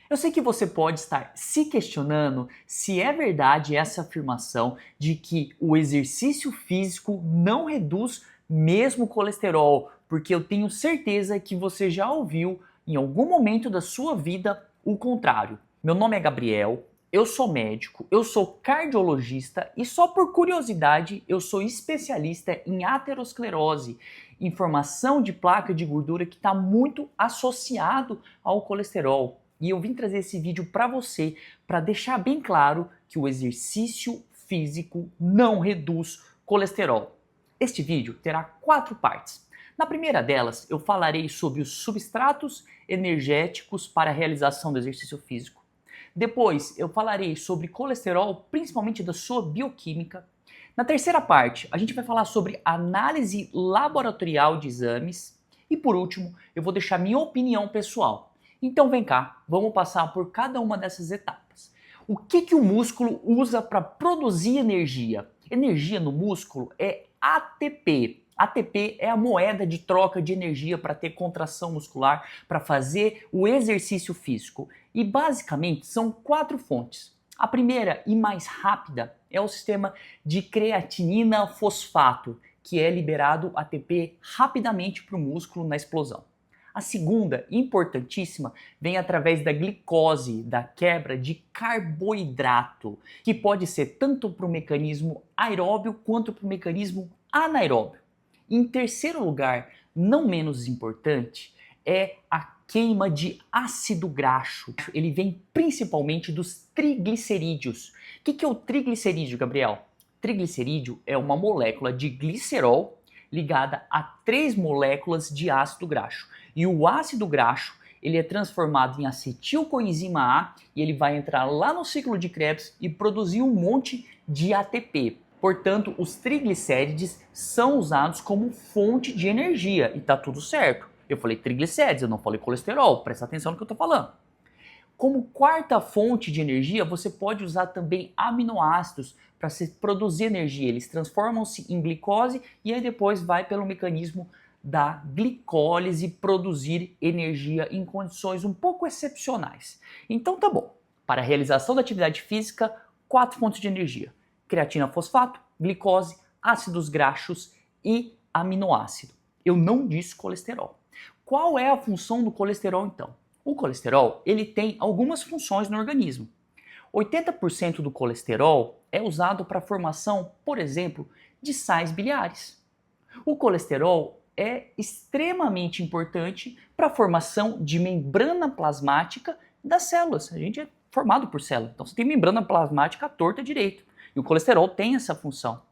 Eu sei que você pode estar se questionando se é verdade essa afirmação de que o exercício físico não reduz mesmo o colesterol, porque eu tenho certeza que você já ouviu em algum momento da sua vida o contrário. Meu nome é Gabriel, eu sou médico, eu sou cardiologista e só por curiosidade eu sou especialista em aterosclerose, informação de placa de gordura que está muito associado ao colesterol. E eu vim trazer esse vídeo para você para deixar bem claro que o exercício físico não reduz colesterol. Este vídeo terá 4 partes. Na primeira delas, eu falarei sobre os substratos energéticos para a realização do exercício físico. Depois, eu falarei sobre colesterol, principalmente da sua bioquímica. Na terceira parte, a gente vai falar sobre análise laboratorial de exames. E por último, eu vou deixar minha opinião pessoal. Então vem cá, vamos passar por cada uma dessas etapas. O que o músculo usa para produzir energia? Energia no músculo é ATP. ATP é a moeda de troca de energia para ter contração muscular, para fazer o exercício físico. E basicamente são 4 fontes. A primeira e mais rápida é o sistema de creatinina fosfato, que é liberado ATP rapidamente para o músculo na explosão. A segunda, importantíssima, vem através da glicose, da quebra de carboidrato, que pode ser tanto para o mecanismo aeróbio quanto para o mecanismo anaeróbio. Em terceiro lugar, não menos importante, é a queima de ácido graxo. Ele vem principalmente dos triglicerídeos. O que é o triglicerídeo, Gabriel? Triglicerídeo é uma molécula de glicerol ligada a 3 moléculas de ácido graxo. E o ácido graxo ele é transformado em acetilcoenzima A e ele vai entrar lá no ciclo de Krebs e produzir um monte de ATP. Portanto, os triglicérides são usados como fonte de energia e tá tudo certo. Eu falei triglicérides, eu não falei colesterol, presta atenção no que eu estou falando. Como quarta fonte de energia, você pode usar também aminoácidos para se produzir energia. Eles transformam-se em glicose e aí depois vai pelo mecanismo da glicólise produzir energia em condições um pouco excepcionais. Então tá bom. Para a realização da atividade física, 4 fontes de energia: creatina fosfato, glicose, ácidos graxos e aminoácido. Eu não disse colesterol. Qual é a função do colesterol então? O colesterol ele tem algumas funções no organismo. 80% do colesterol é usado para a formação, por exemplo, de sais biliares. O colesterol é extremamente importante para a formação de membrana plasmática das células. A gente é formado por célula, então você tem membrana plasmática à torta direito. E o colesterol tem essa função.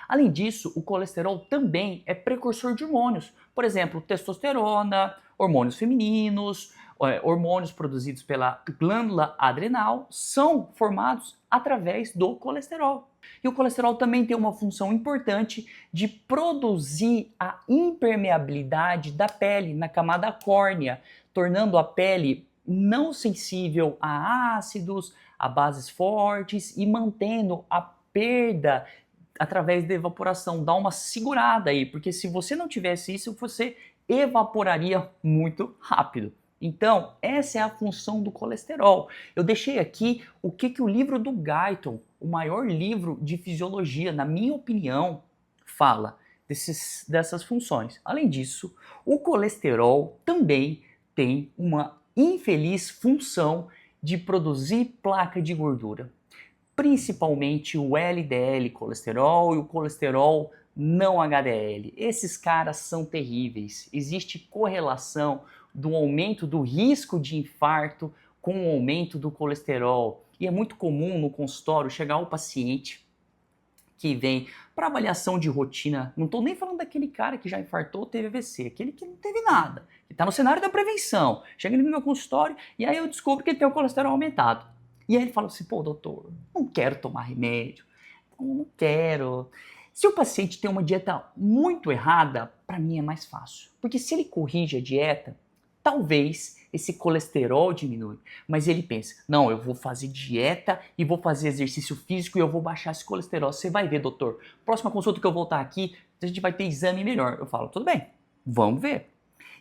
Além disso, o colesterol também é precursor de hormônios. Por exemplo, testosterona, hormônios femininos, hormônios produzidos pela glândula adrenal são formados através do colesterol. E o colesterol também tem uma função importante de produzir a impermeabilidade da pele na camada córnea, tornando a pele não sensível a ácidos, a bases fortes e mantendo a perda através da evaporação. Dá uma segurada aí, porque se você não tivesse isso, você evaporaria muito rápido. Então, essa é a função do colesterol. Eu deixei aqui o que o livro do Guyton, o maior livro de fisiologia, na minha opinião, fala dessas funções. Além disso, o colesterol também tem uma infeliz função de produzir placa de gordura, principalmente o LDL colesterol e o colesterol não HDL. Esses caras são terríveis. Existe correlação do aumento do risco de infarto com o aumento do colesterol. E é muito comum no consultório chegar o paciente que vem para avaliação de rotina. Não estou nem falando daquele cara que já infartou ou teve AVC, aquele que não teve nada, que está no cenário da prevenção. Chega no meu consultório e aí eu descubro que ele tem o colesterol aumentado. E aí ele fala assim, pô, doutor, não quero tomar remédio, não quero. Se o paciente tem uma dieta muito errada, para mim é mais fácil. Porque se ele corrige a dieta, talvez esse colesterol diminui. Mas ele pensa, não, eu vou fazer dieta e vou fazer exercício físico e eu vou baixar esse colesterol. Você vai ver, doutor. Próxima consulta que eu voltar aqui, a gente vai ter exame melhor. Eu falo, tudo bem, vamos ver.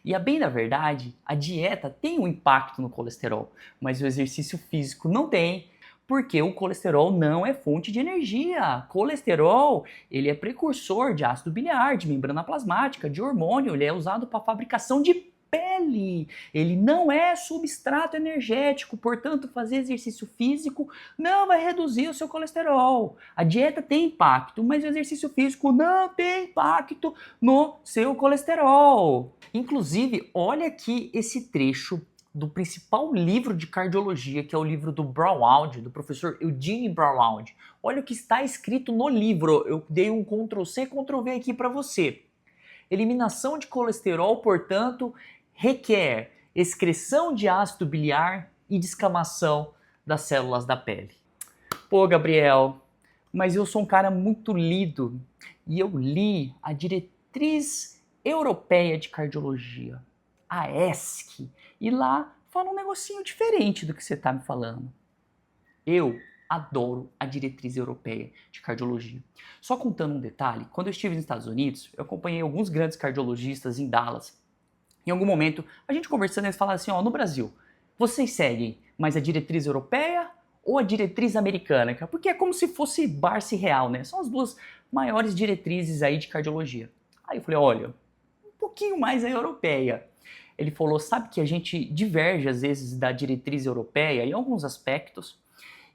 E a bem da verdade, a dieta tem um impacto no colesterol, mas o exercício físico não tem, porque o colesterol não é fonte de energia. Colesterol, ele é precursor de ácido biliar, de membrana plasmática, de hormônio, ele é usado para a fabricação de pele. Ele não é substrato energético, portanto, fazer exercício físico não vai reduzir o seu colesterol. A dieta tem impacto, mas o exercício físico não tem impacto no seu colesterol. Inclusive, olha aqui esse trecho do principal livro de cardiologia, que é o livro do Braunwald, do professor Eugene Braunwald. Olha o que está escrito no livro. Eu dei um Ctrl+C, Ctrl+V aqui para você. Eliminação de colesterol, portanto, requer excreção de ácido biliar e descamação das células da pele. Pô, Gabriel, mas eu sou um cara muito lido e eu li a Diretriz Europeia de Cardiologia, a ESC, e lá fala um negocinho diferente do que você está me falando. Eu adoro a Diretriz Europeia de Cardiologia. Só contando um detalhe, quando eu estive nos Estados Unidos, eu acompanhei alguns grandes cardiologistas em Dallas. Em algum momento, a gente conversando, eles falaram assim, ó, no Brasil, vocês seguem mais a Diretriz Europeia ou a Diretriz Americana? Porque é como se fosse Barça e Real, né? São as duas maiores diretrizes aí de cardiologia. Aí eu falei, olha, um pouquinho mais a europeia. Ele falou, sabe que a gente diverge às vezes da diretriz europeia em alguns aspectos,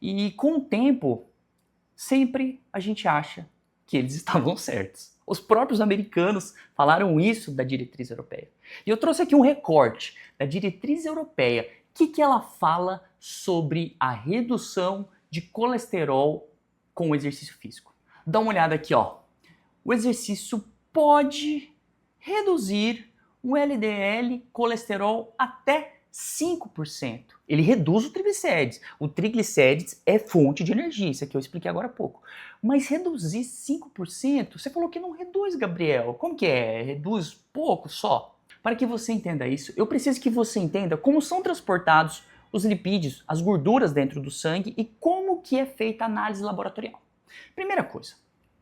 e com o tempo, sempre a gente acha que eles estavam certos. Os próprios americanos falaram isso da diretriz europeia. E eu trouxe aqui um recorte da diretriz europeia. O que ela fala sobre a redução de colesterol com o exercício físico? Dá uma olhada aqui, ó. O exercício pode reduzir o LDL colesterol até 5%. Ele reduz o triglicérides. O triglicérides é fonte de energia, isso aqui eu expliquei agora há pouco. Mas reduzir 5%, você falou que não reduz, Gabriel. Como que é? Reduz pouco só? Para que você entenda isso, eu preciso que você entenda como são transportados os lipídios, as gorduras dentro do sangue e como que é feita a análise laboratorial. Primeira coisa,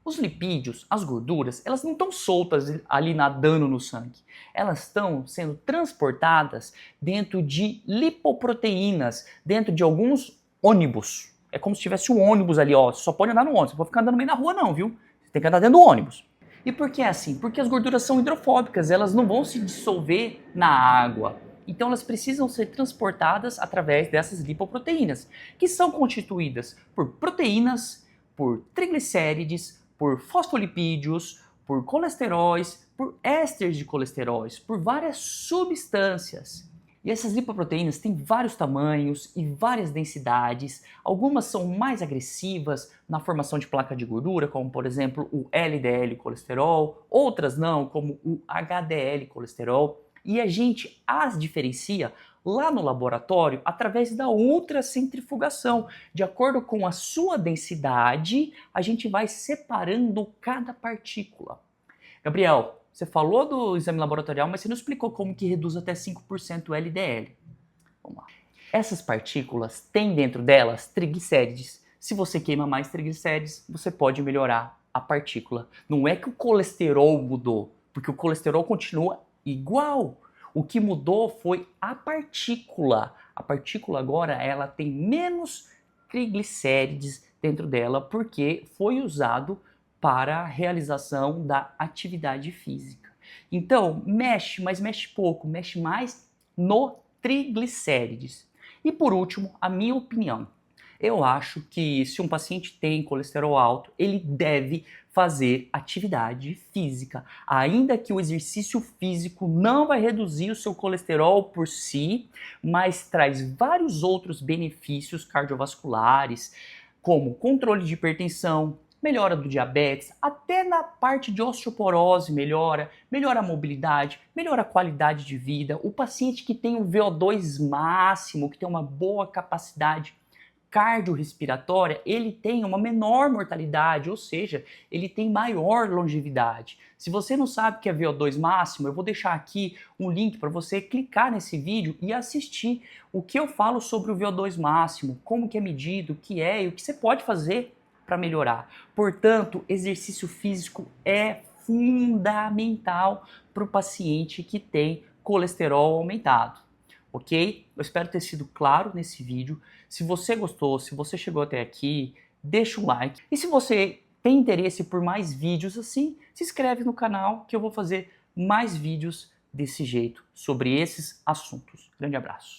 os lipídios, as gorduras, elas não estão soltas ali nadando no sangue. Elas estão sendo transportadas dentro de lipoproteínas, dentro de alguns ônibus. É como se tivesse um ônibus ali, ó. Você só pode andar no ônibus, não pode ficar andando no meio da rua não, viu? Você tem que andar dentro do ônibus. E por que é assim? Porque as gorduras são hidrofóbicas, elas não vão se dissolver na água. Então elas precisam ser transportadas através dessas lipoproteínas, que são constituídas por proteínas, por triglicérides, por fosfolipídios, por colesteróis, por ésteres de colesteróis, por várias substâncias. E essas lipoproteínas têm vários tamanhos e várias densidades. Algumas são mais agressivas na formação de placa de gordura, como por exemplo o LDL colesterol, outras não, como o HDL colesterol. E a gente as diferencia lá no laboratório através da ultracentrifugação. De acordo com a sua densidade, a gente vai separando cada partícula. Gabriel, você falou do exame laboratorial, mas você não explicou como que reduz até 5% o LDL. Vamos lá. Essas partículas têm dentro delas triglicérides. Se você queima mais triglicérides, você pode melhorar a partícula. Não é que o colesterol mudou, porque o colesterol continua igual. O que mudou foi a partícula. A partícula agora ela tem menos triglicérides dentro dela porque foi usado para a realização da atividade física. Então, mexe, mas mexe pouco, mexe mais no triglicérides. E por último, a minha opinião. Eu acho que se um paciente tem colesterol alto, ele deve fazer atividade física. Ainda que o exercício físico não vai reduzir o seu colesterol por si, mas traz vários outros benefícios cardiovasculares, como controle de hipertensão, melhora do diabetes, até na parte de osteoporose melhora a mobilidade, melhora a qualidade de vida. O paciente que tem um VO2 máximo, que tem uma boa capacidade cardiorrespiratória, ele tem uma menor mortalidade, ou seja, ele tem maior longevidade. Se você não sabe o que é VO2 máximo, eu vou deixar aqui um link para você clicar nesse vídeo e assistir o que eu falo sobre o VO2 máximo, como que é medido, o que é e o que você pode fazer para melhorar. Portanto, exercício físico é fundamental para o paciente que tem colesterol aumentado, ok? Eu espero ter sido claro nesse vídeo. Se você gostou, se você chegou até aqui, deixa um like. E se você tem interesse por mais vídeos assim, se inscreve no canal que eu vou fazer mais vídeos desse jeito sobre esses assuntos. Grande abraço.